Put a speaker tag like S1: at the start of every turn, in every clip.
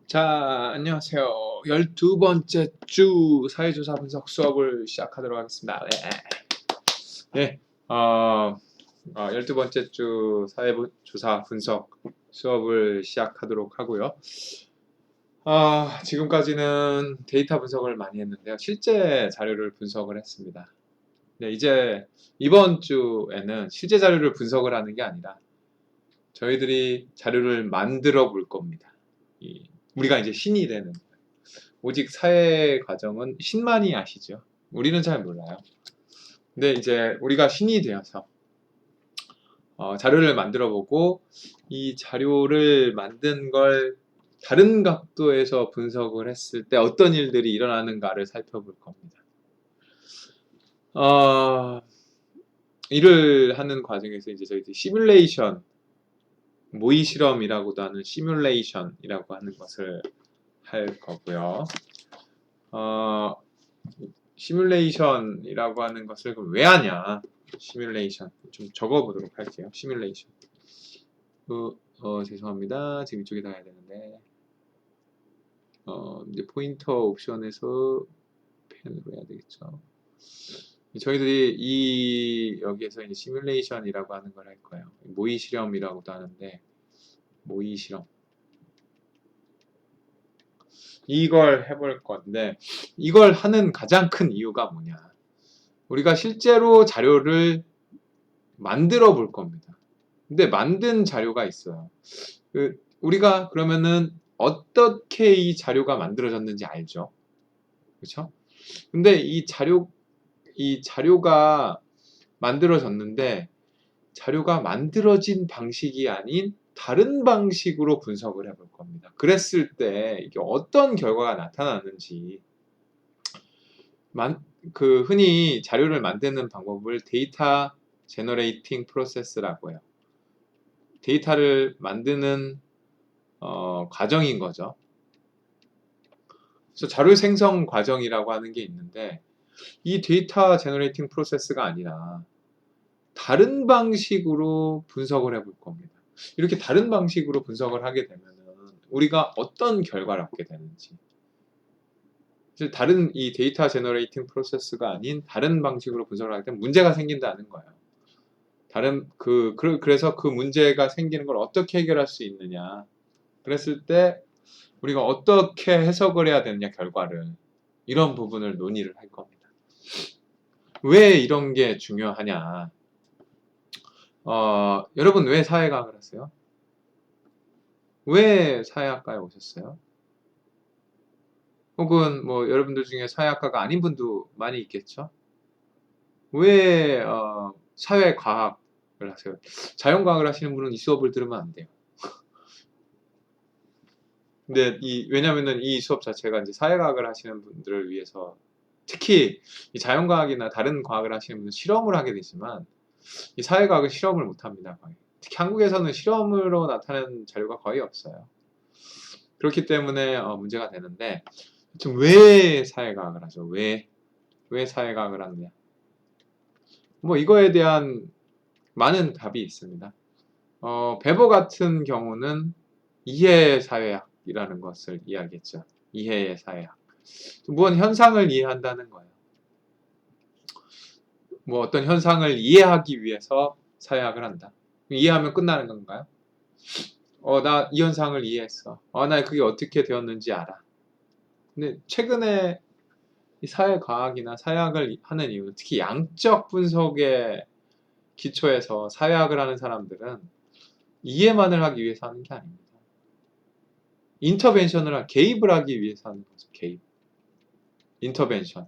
S1: 자, 안녕하세요. 12번째 주 사회조사 분석 수업을 시작하도록 하겠습니다. 네. 12번째 주 사회조사 분석 수업을 시작하도록 하고요. 지금까지는 데이터 분석을 많이 했는데요. 실제 자료를 분석을 했습니다. 네, 이제 이번 주에는 실제 자료를 분석을 하는 게 아니라 저희들이 자료를 만들어 볼 겁니다. 우리가 이제 신이 되는 거예요. 오직 사회 과정은 신만이 아시죠? 우리는 잘 몰라요. 근데 이제 우리가 신이 되어서 자료를 만들어 보고 이 자료를 만든 걸 다른 각도에서 분석을 했을 때 어떤 일들이 일어나는가를 살펴볼 겁니다. 일을 하는 과정에서 이제 저희들 시뮬레이션, 모의 실험이라고도 하는 시뮬레이션이라고 하는 것을 할 거고요. 시뮬레이션이라고 하는 것을 그럼 왜 하냐? 시뮬레이션 좀 적어보도록 할게요. 시뮬레이션. 죄송합니다. 지금 이쪽에다 해야 되는데 이제 포인터 옵션에서 펜으로 해야 되겠죠. 저희들이 여기에서 이제 시뮬레이션이라고 하는 걸 할 거예요. 모의 실험이라고도 하는데 모의 실험. 이걸 해볼 건데 이걸 하는 가장 큰 이유가 뭐냐? 우리가 실제로 자료를 만들어 볼 겁니다. 근데 만든 자료가 있어요. 우리가 그러면은 어떻게 이 자료가 만들어졌는지 알죠? 그렇죠? 근데 이 자료가 만들어졌는데 자료가 만들어진 방식이 아닌 다른 방식으로 분석을 해볼 겁니다. 그랬을 때 이게 어떤 결과가 나타나는지 흔히 자료를 만드는 방법을 데이터 제너레이팅 프로세스라고 해요. 데이터를 만드는 과정인 거죠. 그래서 자료 생성 과정이라고 하는 게 있는데 이 데이터 제너레이팅 프로세스가 아니라 다른 방식으로 분석을 해볼 겁니다. 이렇게 다른 방식으로 분석을 하게 되면 우리가 어떤 결과를 얻게 되는지 다른 이 데이터 제너레이팅 프로세스가 아닌 다른 방식으로 분석을 하게 되면 문제가 생긴다는 거예요. 그래서 그 문제가 생기는 걸 어떻게 해결할 수 있느냐. 그랬을 때 우리가 어떻게 해석을 해야 되느냐, 결과를. 이런 부분을 논의를 할 겁니다. 왜 이런 게 중요하냐. 여러분 왜 사회과학을 하세요? 왜 사회학과에 오셨어요? 혹은 뭐 여러분들 중에 사회학과가 아닌 분도 많이 있겠죠? 왜 사회과학을 하세요? 자연과학을 하시는 분은 이 수업을 들으면 안 돼요. 근데 왜냐면은 이 수업 자체가 이제 사회과학을 하시는 분들을 위해서 특히 이 자연과학이나 다른 과학을 하시는 분은 실험을 하게 되지만 이 사회과학은 실험을 못 합니다. 거의. 특히 한국에서는 실험으로 나타나는 자료가 거의 없어요. 그렇기 때문에 문제가 되는데 지금 왜 사회과학을 하죠? 왜 사회과학을 하느냐? 뭐 이거에 대한 많은 답이 있습니다. 베버 같은 경우는 이해 사회학이라는 것을 이야기했죠. 이해의 사회학. 무언 현상을 이해한다는 거예요. 뭐 어떤 현상을 이해하기 위해서 사회학을 한다. 이해하면 끝나는 건가요? 나 이 현상을 이해했어. 나 그게 어떻게 되었는지 알아. 근데 최근에 이 사회과학이나 사회학을 하는 이유는 특히 양적 분석에 기초해서 사회학을 하는 사람들은 이해만을 하기 위해서 하는 게 아닙니다. 개입을 하기 위해서 하는 거죠. 개입. 인터벤션.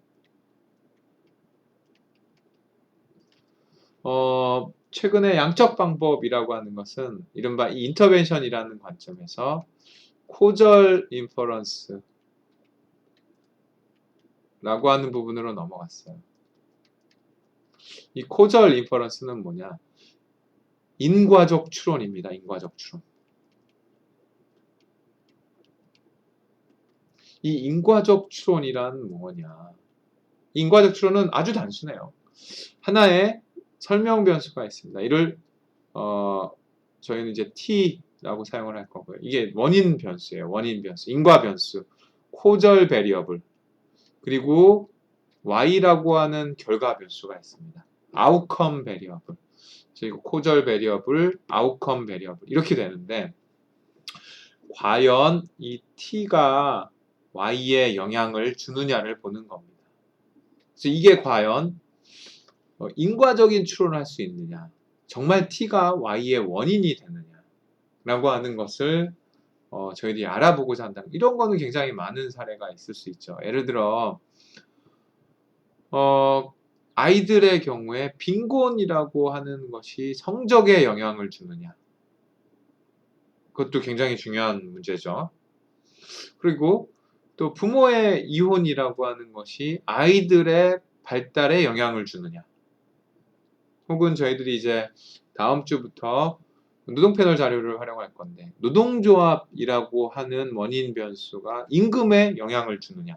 S1: 최근에 양적 방법이라고 하는 것은 이른바 이 인터벤션이라는 관점에서 코절 인퍼런스라고 하는 부분으로 넘어갔어요. 이 코절 인퍼런스는 뭐냐? 인과적 추론입니다. 인과적 추론. 이 인과적 추론이란 뭐냐? 인과적 추론은 아주 단순해요. 하나의 설명 변수가 있습니다. 이를 저희는 이제 T 라고 사용을 할 거고요. 이게 원인 변수예요. 원인 변수, 인과 변수, 코절 베리어블, 그리고 y라고 하는 결과 변수가 있습니다. 아웃컴 베리어블, 그리고 코절 베리어블, 아웃컴 베리어블 이렇게 되는데, 과연 이 t가 y에 영향을 주느냐를 보는 겁니다. 그래서 이게 과연 인과적인 추론을 할 수 있느냐, 정말 t가 y의 원인이 되느냐라고 하는 것을 저희들이 알아보고자 한다면, 이런 거는 굉장히 많은 사례가 있을 수 있죠. 예를 들어 아이들의 경우에 빈곤이라고 하는 것이 성적에 영향을 주느냐, 그것도 굉장히 중요한 문제죠. 그리고 또 부모의 이혼이라고 하는 것이 아이들의 발달에 영향을 주느냐, 혹은 저희들이 이제 다음 주부터 노동 패널 자료를 활용할 건데, 노동조합이라고 하는 원인 변수가 임금에 영향을 주느냐,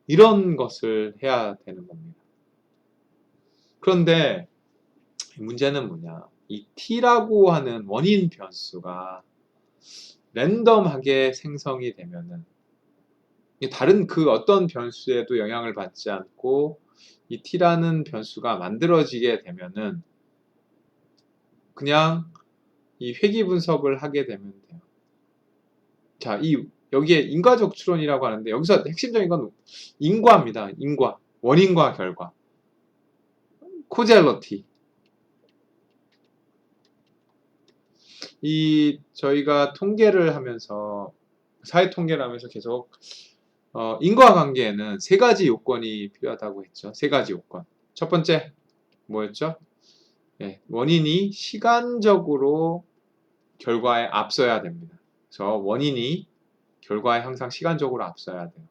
S1: 이런 것을 해야 되는 겁니다. 그런데 문제는 뭐냐, 이 t라고 하는 원인 변수가 랜덤하게 생성이 되면은, 다른 그 어떤 변수에도 영향을 받지 않고 이 t라는 변수가 만들어지게 되면은 그냥 이 회귀 분석을 하게 되면 돼요. 자, 여기에 인과적 추론이라고 하는데, 여기서 핵심적인 건 인과입니다. 인과, 원인과 결과, 코젤러티. 저희가 통계를 하면서, 사회 통계를 하면서 계속 인과관계에는 3가지 요건이 필요하다고 했죠. 3가지 요건. 첫 번째 뭐였죠? 네, 원인이 시간적으로 결과에 앞서야 됩니다. 그래서 원인이 결과에 항상 시간적으로 앞서야 돼요.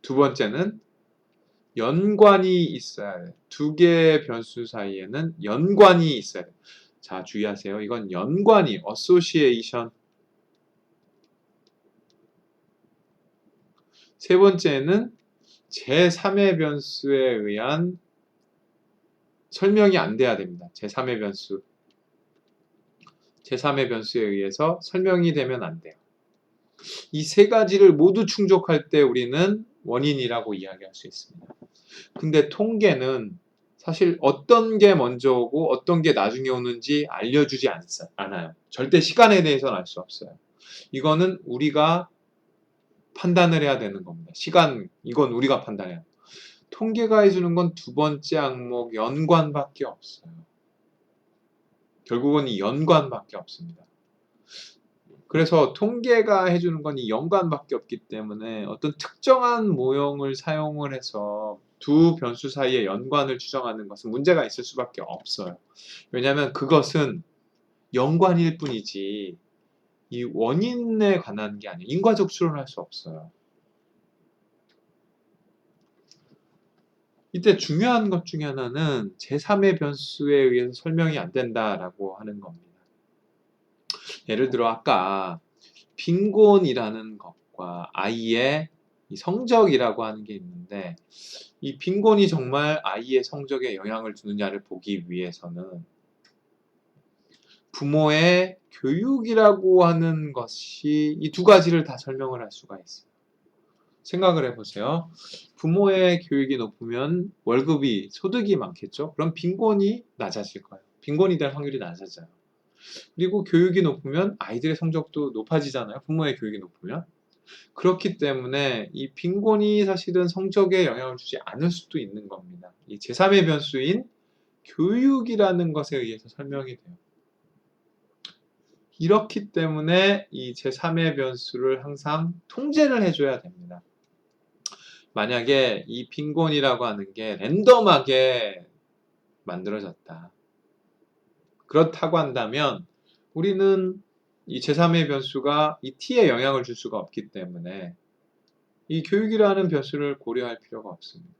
S1: 두 번째는 연관이 있어야 돼요. 2개의 변수 사이에는 연관이 있어야 돼요. 자, 주의하세요. 이건 연관이, association. 세 번째는 제3의 변수에 의한 설명이 안 돼야 됩니다. 제3의 변수. 제3의 변수에 의해서 설명이 되면 안 돼요. 이 3가지를 모두 충족할 때 우리는 원인이라고 이야기할 수 있습니다. 근데 통계는 사실 어떤 게 먼저 오고 어떤 게 나중에 오는지 알려주지 않아요. 절대 시간에 대해서는 알 수 없어요. 이거는 우리가 판단을 해야 되는 겁니다. 시간, 이건 우리가 판단해야 돼요. 통계가 해주는 건 2번째 항목 연관밖에 없어요. 결국은 이 연관밖에 없습니다. 그래서 통계가 해주는 건 이 연관밖에 없기 때문에 어떤 특정한 모형을 사용을 해서 두 변수 사이의 연관을 추정하는 것은 문제가 있을 수밖에 없어요. 왜냐하면 그것은 연관일 뿐이지 이 원인에 관한 게 아니에요. 인과적 추론을 할 수 없어요. 이때 중요한 것 중에 하나는 제3의 변수에 의해서 설명이 안 된다라고 하는 겁니다. 예를 들어 아까 빈곤이라는 것과 아이의 성적이라고 하는 게 있는데, 이 빈곤이 정말 아이의 성적에 영향을 주느냐를 보기 위해서는 부모의 교육이라고 하는 것이 이 2가지를 다 설명을 할 수가 있어요. 생각을 해보세요. 부모의 교육이 높으면 월급이, 소득이 많겠죠? 그럼 빈곤이 낮아질 거예요. 빈곤이 될 확률이 낮아져요. 그리고 교육이 높으면 아이들의 성적도 높아지잖아요. 부모의 교육이 높으면. 그렇기 때문에 이 빈곤이 사실은 성적에 영향을 주지 않을 수도 있는 겁니다. 이 제3의 변수인 교육이라는 것에 의해서 설명이 돼요. 이렇기 때문에 이 제3의 변수를 항상 통제를 해줘야 됩니다. 만약에 이 빈곤이라고 하는 게 랜덤하게 만들어졌다, 그렇다고 한다면 우리는 이 제3의 변수가 이 t에 영향을 줄 수가 없기 때문에 이 교육이라는 변수를 고려할 필요가 없습니다.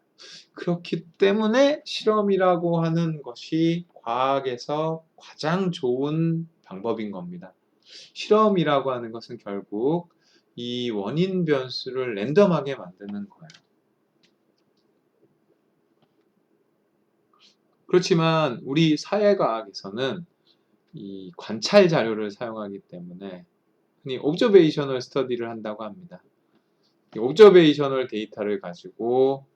S1: 그렇기 때문에 실험이라고 하는 것이 과학에서 가장 좋은 방법인 겁니다. 실험이라고 하는 것은 결국 이 원인 변수를 랜덤하게 만드는 거예요. 그렇지만 우리 사회과학에서는 이 관찰 자료를 사용하기 때문에 흔히 옵저베이셔널 스터디를 한다고 합니다. 이 옵저베이셔널 데이터를 가지고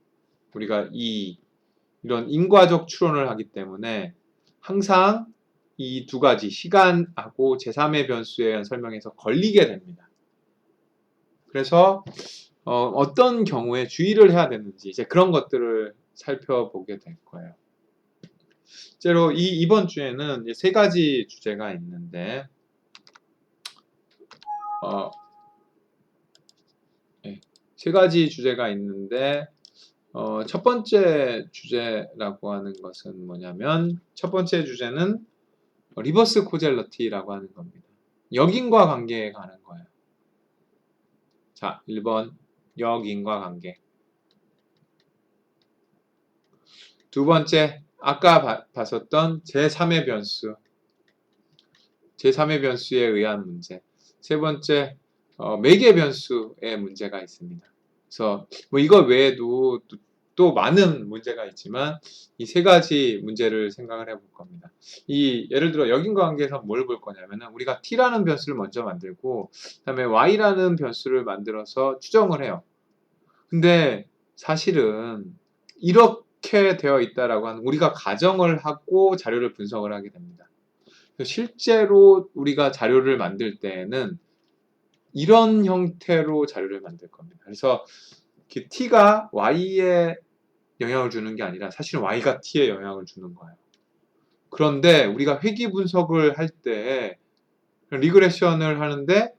S1: 우리가 이런 인과적 추론을 하기 때문에 항상 이 두 가지 시간하고 제3의 변수에 대한 설명에서 걸리게 됩니다. 그래서 어떤 경우에 주의를 해야 되는지 이제 그런 것들을 살펴보게 될 거예요. 실제로 이번 주에는 이제 세 가지 주제가 있는데 세 가지 주제가 있는데 첫 번째 주제라고 하는 것은 뭐냐면 첫 번째 주제는 리버스 코젤러티라고 하는 겁니다. 역인과 관계에 관한 거예요. 자, 1번 역인과 관계. 두 번째 아까 봤었던 제3의 변수. 제3의 변수에 의한 문제. 세 번째 매개 변수의 문제가 있습니다. 그래서 뭐 이거 외에도 또 많은 문제가 있지만 이 세 가지 문제를 생각을 해볼 겁니다. 예를 들어 역인과 관계에서 뭘 볼 거냐면은 우리가 t라는 변수를 먼저 만들고 그다음에 y라는 변수를 만들어서 추정을 해요. 근데 사실은 이렇게 되어 있다라고 하는 우리가 가정을 하고 자료를 분석을 하게 됩니다. 실제로 우리가 자료를 만들 때에는 이런 형태로 자료를 만들 겁니다. 그래서 t가 y에 영향을 주는 게 아니라 사실은 y가 t에 영향을 주는 거예요. 그런데 우리가 회귀 분석을 할 때 리그레션을 하는데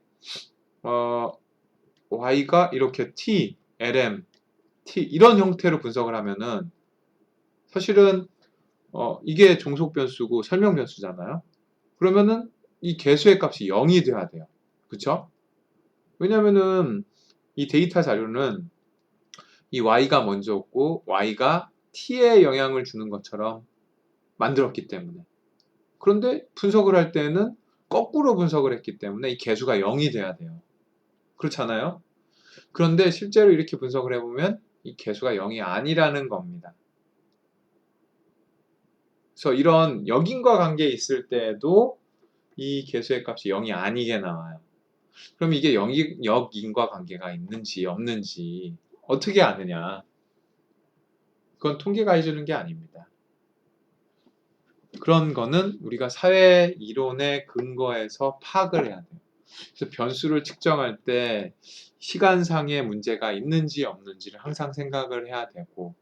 S1: y가 이렇게 t, lm, t 이런 형태로 분석을 하면은 사실은 이게 종속 변수고 설명 변수잖아요. 그러면은 이 개수의 값이 0이 돼야 돼요. 그쵸? 왜냐면은 이 데이터 자료는 이 y가 먼저였고 y가 t에 영향을 주는 것처럼 만들었기 때문에. 그런데 분석을 할 때는 거꾸로 분석을 했기 때문에 이 개수가 0이 돼야 돼요. 그렇잖아요? 그런데 실제로 이렇게 분석을 해보면 이 개수가 0이 아니라는 겁니다. 그래서 이런 역인과 관계에 있을 때에도 이 개수의 값이 0이 아니게 나와요. 그럼 이게 역인과 관계가 있는지 없는지 어떻게 아느냐? 그건 통계가 해주는 게 아닙니다. 그런 거는 우리가 사회 이론에 근거해서 파악을 해야 돼요. 그래서 변수를 측정할 때 시간상의 문제가 있는지 없는지를 항상 생각을 해야 되고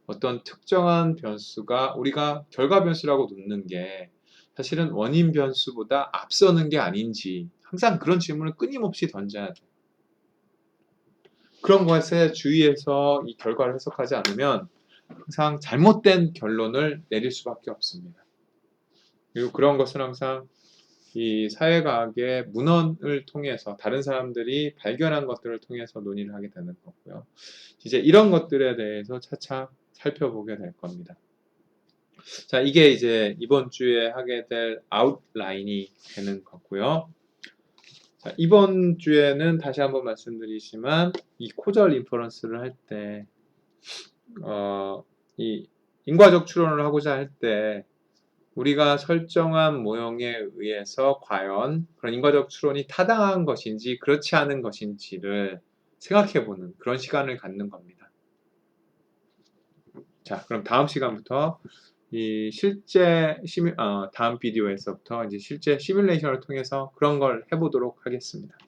S1: 어떤 특정한 변수가 우리가 결과 변수라고 놓는 게 사실은 원인 변수보다 앞서는 게 아닌지 항상 그런 질문을 끊임없이 던져야 돼요. 그런 것에 주의해서 이 결과를 해석하지 않으면 항상 잘못된 결론을 내릴 수밖에 없습니다. 그리고 그런 것은 항상 이 사회과학의 문헌을 통해서 다른 사람들이 발견한 것들을 통해서 논의를 하게 되는 거고요. 이제 이런 것들에 대해서 차차 살펴보게 될 겁니다. 자, 이게 이제 이번 주에 하게 될 아웃라인이 되는 거고요. 자, 이번 주에는 다시 한번 말씀드리지만 이 코절 인퍼런스를 할 때 이 인과적 추론을 하고자 할 때 우리가 설정한 모형에 의해서 과연 그런 인과적 추론이 타당한 것인지 그렇지 않은 것인지를 생각해보는 그런 시간을 갖는 겁니다. 자, 그럼 다음 시간부터 이 다음 비디오에서부터 이제 실제 시뮬레이션을 통해서 그런 걸 해보도록 하겠습니다.